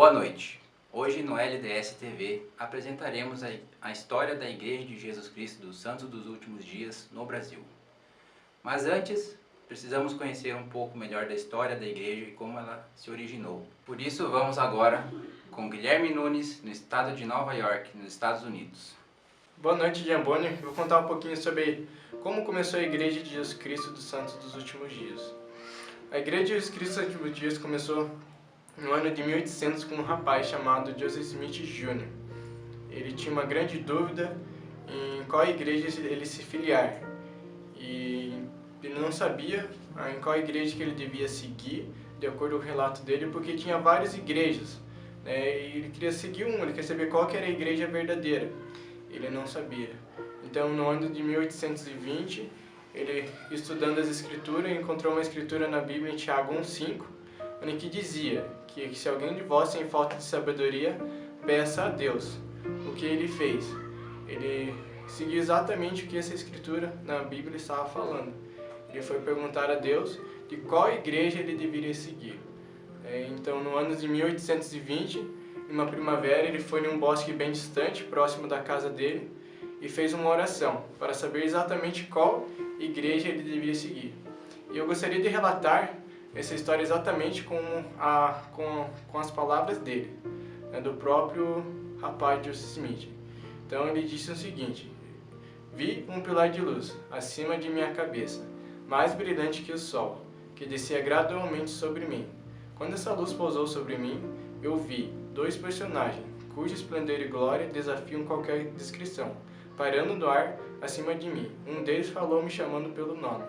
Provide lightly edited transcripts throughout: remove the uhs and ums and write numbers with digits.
Boa noite. Hoje no LDS TV apresentaremos a história da Igreja de Jesus Cristo dos Santos dos Últimos Dias no Brasil. Mas antes, precisamos conhecer um pouco melhor da história da igreja e como ela se originou. Por isso vamos agora com Guilherme Nunes, no estado de Nova York, nos Estados Unidos. Boa noite, Giamboni. Vou contar um pouquinho sobre como começou a Igreja de Jesus Cristo dos Santos dos Últimos Dias. A Igreja de Jesus Cristo dos Últimos Dias começou no ano de 1800 com um rapaz chamado Joseph Smith Jr. Ele tinha uma grande dúvida em qual igreja ele se filiar. E ele não sabia em qual igreja que ele devia seguir, de acordo com o relato dele, porque tinha várias igrejas, né? E ele queria seguir ele queria saber qual que era a igreja verdadeira. Ele não sabia. Então, no ano de 1820, ele, estudando as escrituras, encontrou uma escritura na Bíblia em Tiago 1,5, onde que dizia que se alguém de vós tem falta de sabedoria, peça a Deus. O que ele fez? Ele seguiu exatamente o que essa escritura na Bíblia estava falando. Ele foi perguntar a Deus de qual igreja ele deveria seguir. Então, no ano de 1820, em uma primavera, ele foi em um bosque bem distante, próximo da casa dele, e fez uma oração para saber exatamente qual igreja ele deveria seguir. E eu gostaria de relatar essa história exatamente com as palavras dele, né, do próprio rapaz Joseph Smith. Então ele disse o seguinte: vi um pilar de luz acima de minha cabeça, mais brilhante que o sol, que descia gradualmente sobre mim. Quando essa luz pousou sobre mim, eu vi dois personagens, cujo esplendor e glória desafiam qualquer descrição, pairando no ar acima de mim. Um deles falou me chamando pelo nome,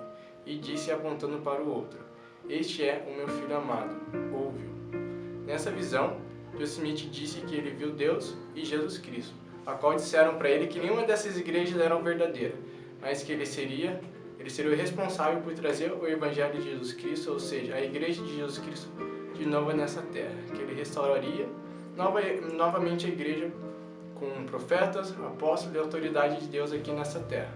e disse apontando para o outro: este é o meu filho amado, ouve-o. Nessa visão, Joseph Smith disse que ele viu Deus e Jesus Cristo, a qual disseram para ele que nenhuma dessas igrejas era verdadeira, mas que ele seria o responsável por trazer o Evangelho de Jesus Cristo, ou seja, a Igreja de Jesus Cristo, de novo nessa terra, que ele restauraria novamente a igreja com profetas, apóstolos e autoridade de Deus aqui nessa terra.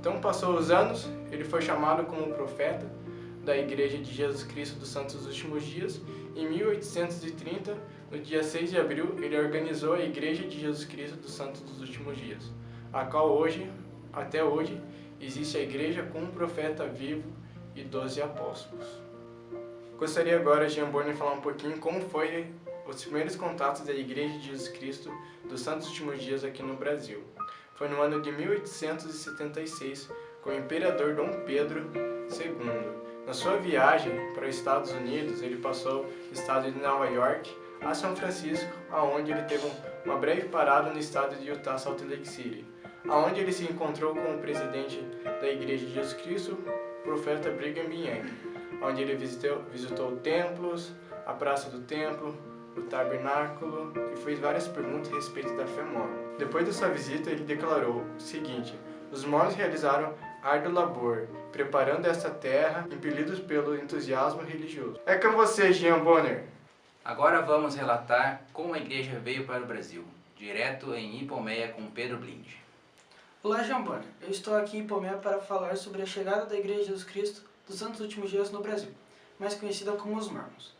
Então, passou os anos, ele foi chamado como profeta da Igreja de Jesus Cristo dos Santos dos Últimos Dias. Em 1830, no dia 6 de abril, ele organizou a Igreja de Jesus Cristo dos Santos dos Últimos Dias, a qual até hoje, existe a igreja com um profeta vivo e 12 apóstolos. Gostaria agora, Giamboni, de falar um pouquinho como foi os primeiros contatos da Igreja de Jesus Cristo dos Santos Últimos Dias aqui no Brasil. Foi no ano de 1876, com o imperador Dom Pedro II. Na sua viagem para os Estados Unidos, ele passou do estado de Nova York a São Francisco, aonde ele teve uma breve parada no estado de Utah, Salt Lake City, aonde ele se encontrou com o presidente da Igreja de Jesus Cristo, o profeta Brigham Young, onde ele visitou templos, a Praça do Templo, o Tabernáculo e fez várias perguntas a respeito da fé mórmon. Depois da sua visita, ele declarou o seguinte: os mórmons realizaram árduo labor, preparando esta terra, impelidos pelo entusiasmo religioso. É com você, Giamboni. Agora vamos relatar como a igreja veio para o Brasil, direto em Ipomeia com Pedro Blind. Olá, Giamboni. Eu estou aqui em Ipomeia para falar sobre a chegada da Igreja de Jesus Cristo dos Santos Últimos Dias no Brasil, mais conhecida como os Mórmons.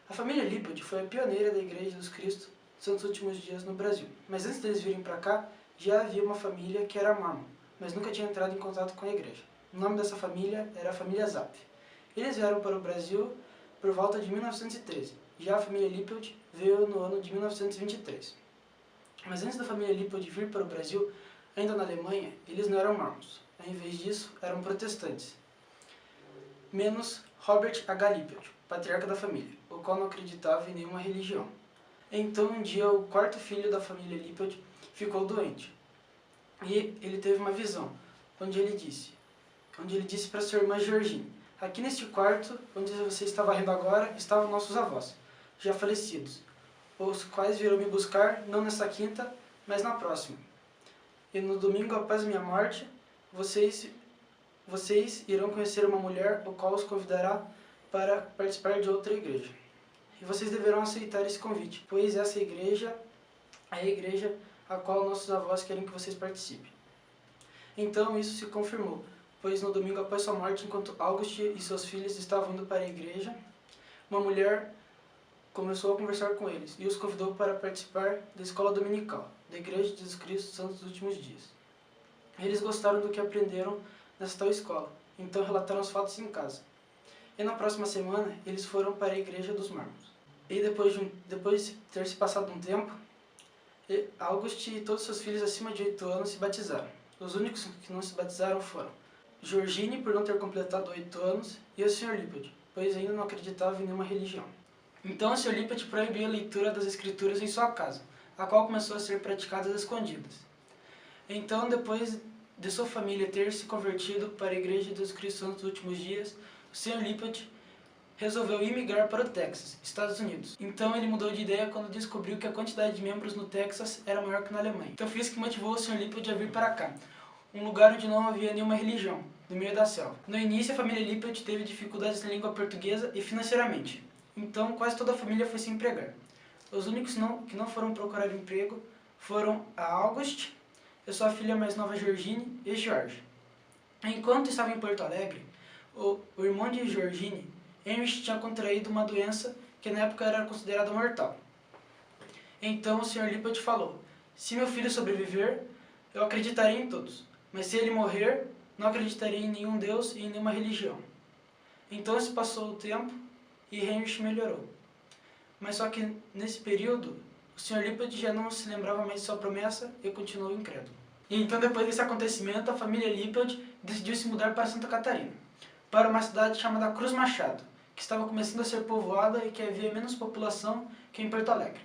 A família Lippitt foi a pioneira da Igreja de Jesus Cristo dos Santos Últimos Dias no Brasil, mas antes deles virem para cá, já havia uma família que era Mórmon, mas nunca tinha entrado em contato com a igreja. O nome dessa família era a família Zapf. Eles vieram para o Brasil por volta de 1913, já a família Lippitt veio no ano de 1923. Mas antes da família Lippitt vir para o Brasil, ainda na Alemanha, eles não eram Mórmons. Em vez disso, eram protestantes. Menos Robert H. Lippitt, patriarca da família, o qual não acreditava em nenhuma religião. Então, um dia, o quarto filho da família Lippitt ficou doente. E ele teve uma visão, onde ele disse para sua irmã Georgine: aqui neste quarto, onde você está varrendo agora, estavam nossos avós, já falecidos, os quais virão me buscar, não nesta quinta, mas na próxima. E no domingo após minha morte, vocês irão conhecer uma mulher, o qual os convidará para participar de outra igreja. E vocês deverão aceitar esse convite, pois essa igreja é a igreja a qual nossos avós querem que vocês participem. Então isso se confirmou, pois no domingo após sua morte, enquanto August e seus filhos estavam indo para a igreja, uma mulher começou a conversar com eles e os convidou para participar da escola dominical da Igreja de Jesus Cristo dos Santos dos Últimos Dias. Eles gostaram do que aprenderam nessa tal escola, então relataram os fatos em casa. E na próxima semana, eles foram para a Igreja dos Mármores. E depois de ter se passado um tempo, August e todos seus filhos acima de 8 anos se batizaram. Os únicos que não se batizaram foram Georgine, por não ter completado 8 anos, e o Sr. Lippert, pois ainda não acreditava em nenhuma religião. Então o Sr. Lippert proibiu a leitura das escrituras em sua casa, a qual começou a ser praticada às escondidas. Então, depois de sua família ter se convertido para a Igreja de Jesus Cristo nos últimos dias, o Sr. Lippert resolveu imigrar para o Texas, Estados Unidos. Então ele mudou de ideia quando descobriu que a quantidade de membros no Texas era maior que na Alemanha. Então foi isso que motivou o Sr. Lippert a vir para cá, um lugar onde não havia nenhuma religião, no meio da selva. No início, a família Lippert teve dificuldades na língua portuguesa e financeiramente. Então quase toda a família foi se empregar. Os únicos que não foram procurar emprego foram a August, e sua filha mais nova Georgine e George. Enquanto estava em Porto Alegre, o irmão de Georgine, Heinrich, tinha contraído uma doença que na época era considerada mortal. Então o Sr. Lippert falou: se meu filho sobreviver, eu acreditarei em todos, mas se ele morrer, não acreditarei em nenhum Deus e em nenhuma religião. Então se passou o tempo e Heinrich melhorou. Mas só que nesse período, o Sr. Lippert já não se lembrava mais de sua promessa e continuou incrédulo. E então, depois desse acontecimento, a família Lippert decidiu se mudar para Santa Catarina, para uma cidade chamada Cruz Machado, que estava começando a ser povoada e que havia menos população que em Porto Alegre.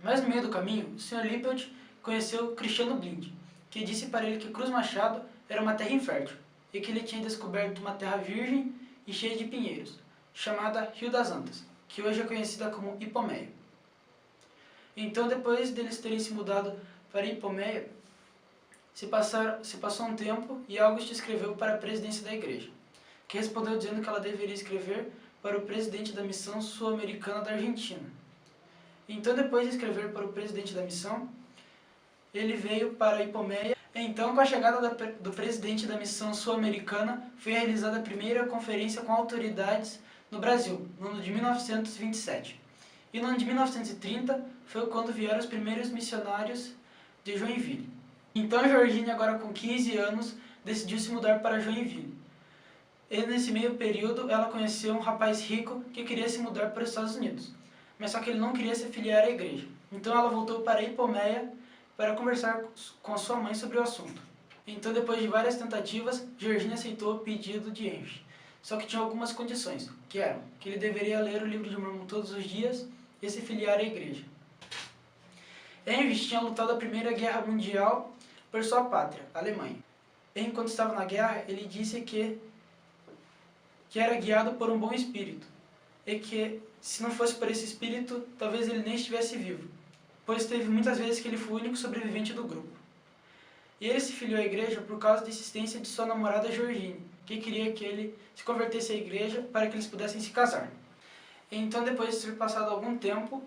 Mas no meio do caminho, o Sr. Lippert conheceu Cristiano Blind, que disse para ele que Cruz Machado era uma terra infértil e que ele tinha descoberto uma terra virgem e cheia de pinheiros, chamada Rio das Antas, que hoje é conhecida como Ipomeia. Então, depois deles terem se mudado para Ipomeia, se passou um tempo e August escreveu para a presidência da igreja, que respondeu dizendo que ela deveria escrever para o presidente da missão sul-americana da Argentina. Então, depois de escrever para o presidente da missão, ele veio para Ipomeia. Então, com a chegada do presidente da missão sul-americana, foi realizada a primeira conferência com autoridades no Brasil, no ano de 1927. E no ano de 1930 foi quando vieram os primeiros missionários de Joinville. Então Georgine, agora com 15 anos, decidiu se mudar para Joinville. E nesse meio período ela conheceu um rapaz rico que queria se mudar para os Estados Unidos. Mas só que ele não queria se afiliar à igreja. Então ela voltou para Ipomeia para conversar com sua mãe sobre o assunto. Então, depois de várias tentativas, Georgine aceitou o pedido de Heinrich. Só que tinha algumas condições, que eram que ele deveria ler o livro de Mormon todos os dias e se filiar à igreja. Heinrich tinha lutado a Primeira Guerra Mundial por sua pátria, a Alemanha. Enquanto estava na guerra, ele disse que era guiado por um bom espírito, e que, se não fosse por esse espírito, talvez ele nem estivesse vivo, pois teve muitas vezes que ele foi o único sobrevivente do grupo. E ele se filiou à igreja por causa da insistência de sua namorada Georgine, que queria que ele se convertesse à igreja para que eles pudessem se casar. Então, depois de ter passado algum tempo,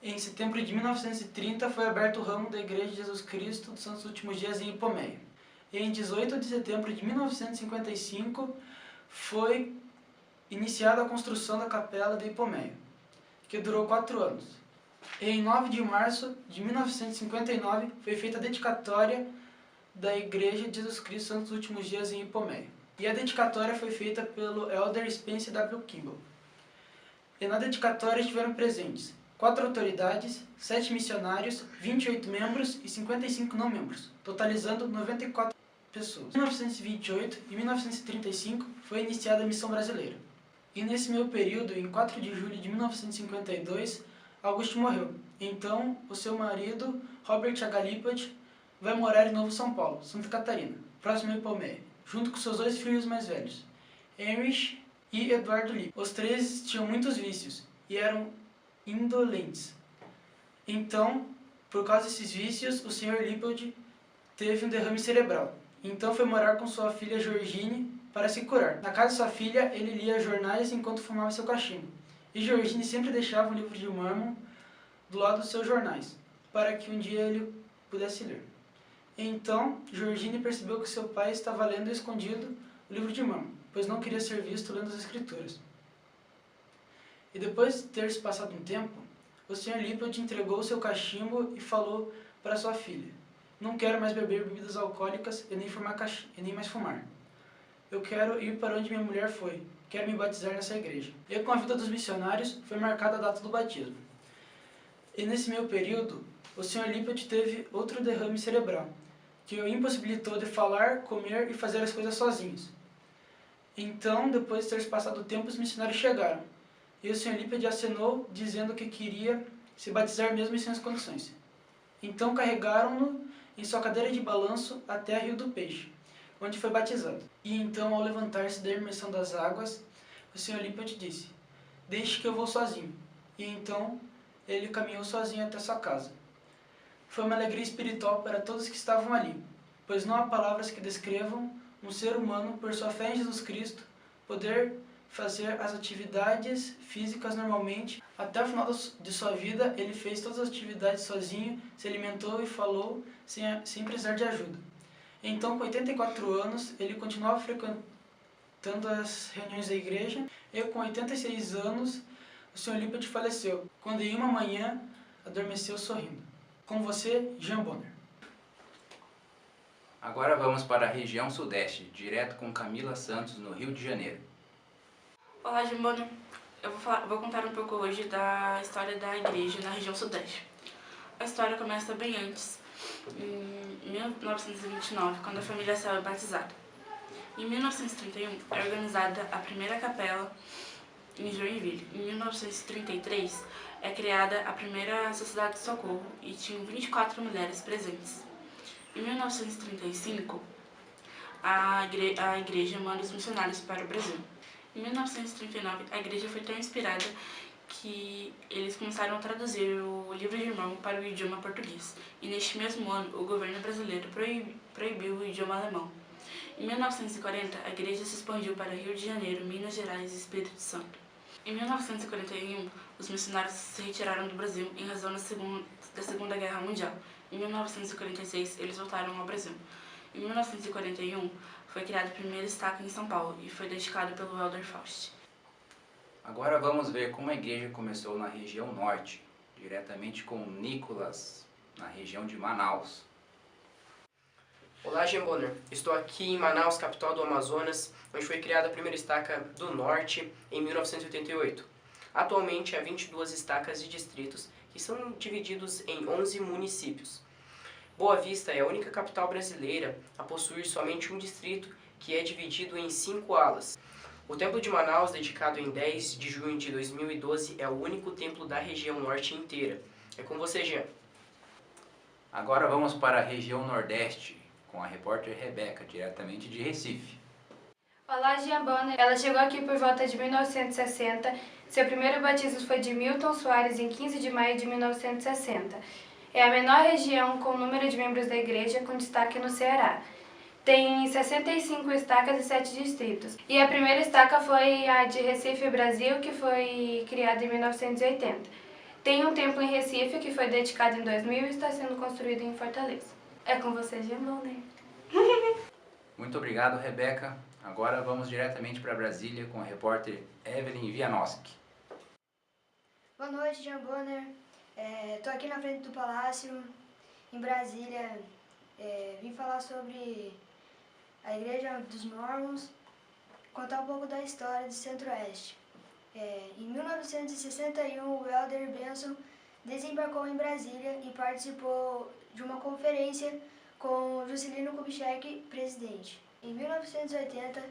em setembro de 1930 foi aberto o ramo da Igreja de Jesus Cristo dos Santos Últimos Dias em Ipomeia. E em 18 de setembro de 1955 foi iniciada a construção da capela de Ipomeia, que durou 4 anos. E em 9 de março de 1959 foi feita a dedicatória da Igreja de Jesus Cristo dos Santos Últimos Dias em Ipomeia. E a dedicatória foi feita pelo Elder Spencer W. Kimball. E na dedicatória estiveram presentes 4 autoridades, 7 missionários, 28 membros e 55 não membros, totalizando 94 pessoas. Em 1928 e 1935 foi iniciada a missão brasileira. E nesse meio período, em 4 de julho de 1952, August morreu. Então, o seu marido, Robert H. Lippert, vai morar em Novo São Paulo, Santa Catarina, próximo a Ipomeia, junto com seus 2 filhos mais velhos, Heinrich e Eduardo Lippert. Os 3 tinham muitos vícios e eram indolentes. Então, por causa desses vícios, o Sr. Lippert teve um derrame cerebral. Então foi morar com sua filha Georgine para se curar. Na casa de sua filha, ele lia jornais enquanto fumava seu cachimbo. E Georgine sempre deixava o livro de Mormon do lado dos seus jornais, para que um dia ele pudesse ler. Então, Georgine percebeu que seu pai estava lendo escondido o livro de Mormon, pois não queria ser visto lendo as escrituras. E depois de ter se passado um tempo, o Sr. Lippert entregou seu cachimbo e falou para sua filha: "Não quero mais beber bebidas alcoólicas e nem mais fumar. Eu quero ir para onde minha mulher foi. Quero me batizar nessa igreja." E com a vida dos missionários foi marcada a data do batismo. E nesse meio período, o Sr. Lippert teve outro derrame cerebral, que o impossibilitou de falar, comer e fazer as coisas sozinhos. Então, depois de ter se passado o tempo, os missionários chegaram. E o Sr. Lippert acenou, dizendo que queria se batizar mesmo sem as condições. Então carregaram-no em sua cadeira de balanço até a Rio do Peixe, onde foi batizado. E então, ao levantar-se da imersão das águas, o Sr. Lippert disse: "Deixe que eu vou sozinho." E então, ele caminhou sozinho até sua casa. Foi uma alegria espiritual para todos que estavam ali, pois não há palavras que descrevam um ser humano, por sua fé em Jesus Cristo, poder fazer as atividades físicas normalmente. Até o final de sua vida, ele fez todas as atividades sozinho, se alimentou e falou sem precisar de ajuda. Então, com 84 anos, ele continuava frequentando as reuniões da igreja, e com 86 anos, o Sr. Lippert faleceu, quando em uma manhã adormeceu sorrindo. Com você, Jean Bonner. Agora vamos para a região sudeste, direto com Camila Santos, no Rio de Janeiro. Olá, Jean Bonner. Eu vou contar um pouco hoje da história da igreja na região sudeste. A história começa bem antes, em 1929, quando a família Céu é batizada. Em 1931, é organizada a primeira capela em Joinville. Em 1933, é criada a primeira Sociedade de Socorro e tinham 24 mulheres presentes. Em 1935, a igreja manda os missionários para o Brasil. Em 1939, a igreja foi tão inspirada que eles começaram a traduzir o livro de Mormon para o idioma português. E neste mesmo ano, o governo brasileiro proibiu o idioma alemão. Em 1940, a igreja se expandiu para Rio de Janeiro, Minas Gerais e Espírito Santo. Em 1941, os missionários se retiraram do Brasil em razão da Segunda Guerra Mundial. Em 1946, eles voltaram ao Brasil. Em 1941, foi criada a primeira estaca em São Paulo e foi dedicada pelo Elder Faust. Agora vamos ver como a igreja começou na região norte, diretamente com Nicolas, na região de Manaus. Olá, Jean Bonner. Estou aqui em Manaus, capital do Amazonas, onde foi criada a primeira estaca do Norte em 1988. Atualmente há 22 estacas de distritos que são divididos em 11 municípios. Boa Vista é a única capital brasileira a possuir somente um distrito, que é dividido em 5 alas. O Templo de Manaus, dedicado em 10 de junho de 2012, é o único templo da região norte inteira. É com você, Jean. Agora vamos para a região nordeste, com a repórter Rebeca, diretamente de Recife. Olá, Jean Bonner. Ela chegou aqui por volta de 1960. Seu primeiro batismo foi de Milton Soares em 15 de maio de 1960. É a menor região com número de membros da igreja, com destaque no Ceará. Tem 65 estacas e 7 distritos. E a primeira estaca foi a de Recife, Brasil, que foi criada em 1980. Tem um templo em Recife, que foi dedicado em 2000 e está sendo construído em Fortaleza. É com você, Jean Bonner. Muito obrigado, Rebeca. Agora vamos diretamente para Brasília com a repórter Evelyn Vianoski. Boa noite, Jean Bonner. Estou aqui na frente do Palácio, em Brasília. Vim falar sobre a Igreja dos Mormons, contar um pouco da história do Centro-Oeste. Em 1961, o Elder Benson desembarcou em Brasília e participou de uma conferência com Juscelino Kubitschek, presidente. Em 1980,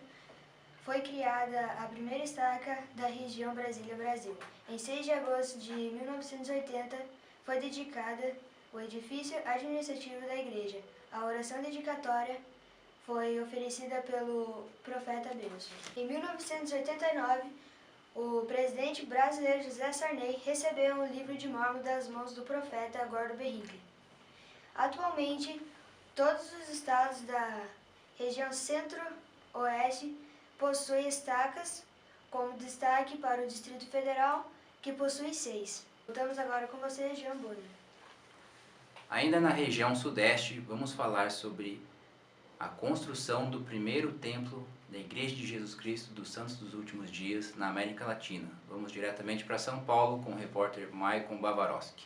foi criada a primeira estaca da região Brasília-Brasil. Em 6 de agosto de 1980, foi dedicada o edifício administrativo da igreja. A oração dedicatória foi oferecida pelo profeta Benson. Em 1989, o presidente brasileiro José Sarney recebeu um livro de Mormon das mãos do profeta Gordon B. Hinckley. Atualmente, todos os estados da região Centro-Oeste possuem estacas, com destaque para o Distrito Federal, que possui 6. Voltamos agora com você, Jean Bonner. Ainda na região sudeste, vamos falar sobre a construção do primeiro templo da Igreja de Jesus Cristo dos Santos dos Últimos Dias na América Latina. Vamos diretamente para São Paulo com o repórter Maicon Bavarowski.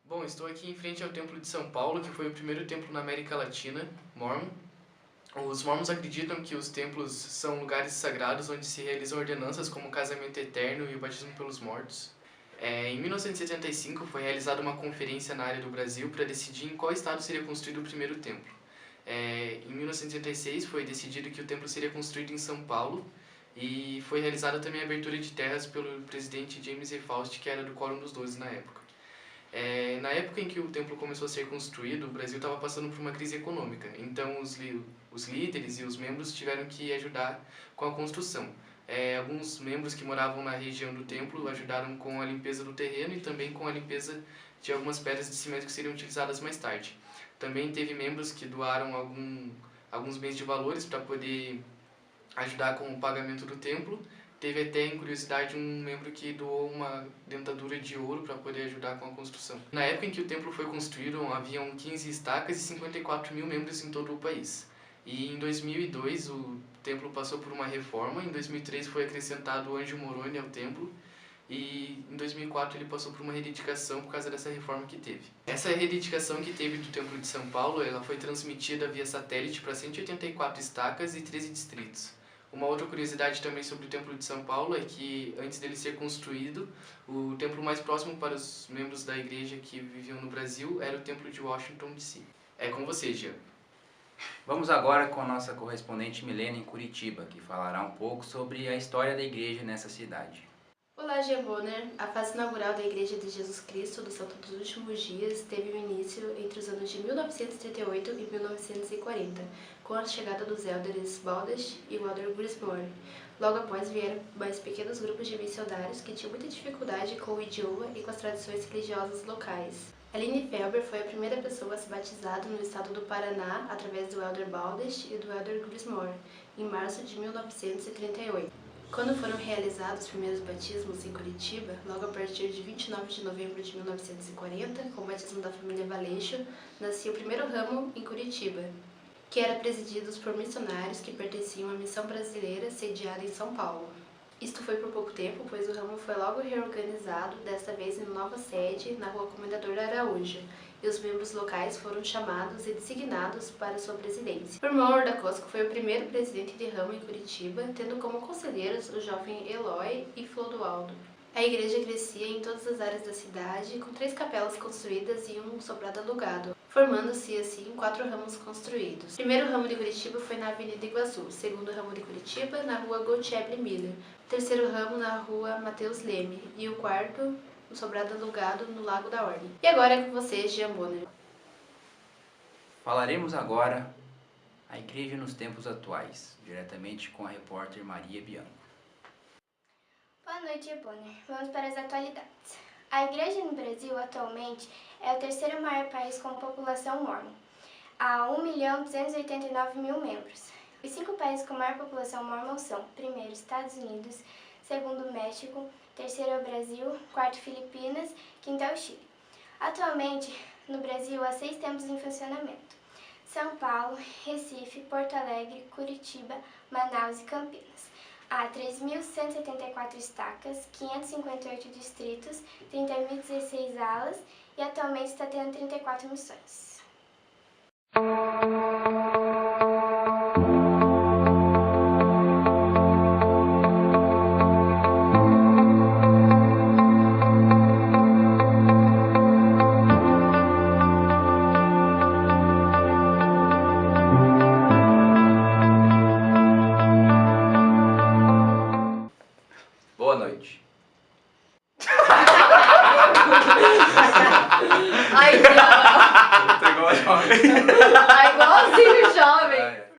Bom, estou aqui em frente ao Templo de São Paulo, que foi o primeiro templo na América Latina, mórmon. Os mórmons acreditam que os templos são lugares sagrados onde se realizam ordenanças como o casamento eterno e o batismo pelos mortos. Em 1975 foi realizada uma conferência na área do Brasil para decidir em qual estado seria construído o primeiro templo. Em 1976 foi decidido que o templo seria construído em São Paulo e foi realizada também a abertura de terras pelo presidente James E. Faust, que era do Quórum dos Doze na época. Na época em que o templo começou a ser construído, o Brasil estava passando por uma crise econômica, então os líderes e os membros tiveram que ajudar com a construção. Alguns membros que moravam na região do templo ajudaram com a limpeza do terreno e também com a limpeza de algumas pedras de cimento que seriam utilizadas mais tarde. Também teve membros que doaram alguns bens de valores para poder ajudar com o pagamento do templo. Teve até, em curiosidade, um membro que doou uma dentadura de ouro para poder ajudar com a construção. Na época em que o templo foi construído, haviam 15 estacas e 54 mil membros em todo o país. E em 2002 o templo passou por uma reforma, em 2003 foi acrescentado o Anjo Moroni ao templo e em 2004 ele passou por uma rededicação por causa dessa reforma que teve. Essa rededicação que teve do Templo de São Paulo, ela foi transmitida via satélite para 184 estacas e 13 distritos. Uma outra curiosidade também sobre o Templo de São Paulo é que, antes dele ser construído, o templo mais próximo para os membros da igreja que viviam no Brasil era o Templo de Washington, D.C. É com você, Jean. Vamos agora com a nossa correspondente Milena em Curitiba, que falará um pouco sobre a história da igreja nessa cidade. Olá, Jean Bonner. A fase inaugural da Igreja de Jesus Cristo do Santo dos Últimos Dias teve início entre os anos de 1938 e 1940, com a chegada dos elders Baldas e o elder Grismore. Logo após vieram mais pequenos grupos de missionários que tinham muita dificuldade com o idioma e com as tradições religiosas locais. Aline Felber foi a primeira pessoa a ser batizada no estado do Paraná através do elder Baldas e do elder Grismore, em março de 1938. Quando foram realizados os primeiros batismos em Curitiba, logo a partir de 29 de novembro de 1940, com o batismo da família Valeixo, nascia o primeiro ramo em Curitiba, que era presidido por missionários que pertenciam à missão brasileira sediada em São Paulo. Isto foi por pouco tempo, pois o ramo foi logo reorganizado, desta vez em nova sede, na rua Comendador Araújo, e os membros locais foram chamados e designados para sua presidência. O irmão Ordacosco foi o primeiro presidente de ramo em Curitiba, tendo como conselheiros o jovem Eloy e Flodoaldo. A igreja crescia em todas as áreas da cidade, com 3 capelas construídas e um sobrado alugado, formando-se assim 4 ramos construídos. O primeiro ramo de Curitiba foi na Avenida Iguaçu, o segundo ramo de Curitiba na rua Gottschalk Miller, o terceiro ramo na rua Mateus Leme e o quarto um sobrado alugado no Lago da Ordem. E agora é com você, Jean Bonner. Falaremos agora a igreja nos tempos atuais, diretamente com a repórter Maria Bianco. Boa noite, Bonner. Vamos para as atualidades. A igreja no Brasil, atualmente, é o terceiro maior país com população mórmon. Há 1.289.000 membros. Os 5 países com maior população mórmon são: primeiro, Estados Unidos; segundo, México; terceiro é o Brasil; quarto, Filipinas; quinto é o Chile. Atualmente, no Brasil, há 6 templos em funcionamento: São Paulo, Recife, Porto Alegre, Curitiba, Manaus e Campinas. Há 3.174 estacas, 558 distritos, 30.016 alas e atualmente está tendo 34 missões. Boa noite. Ai, igualzinho jovem.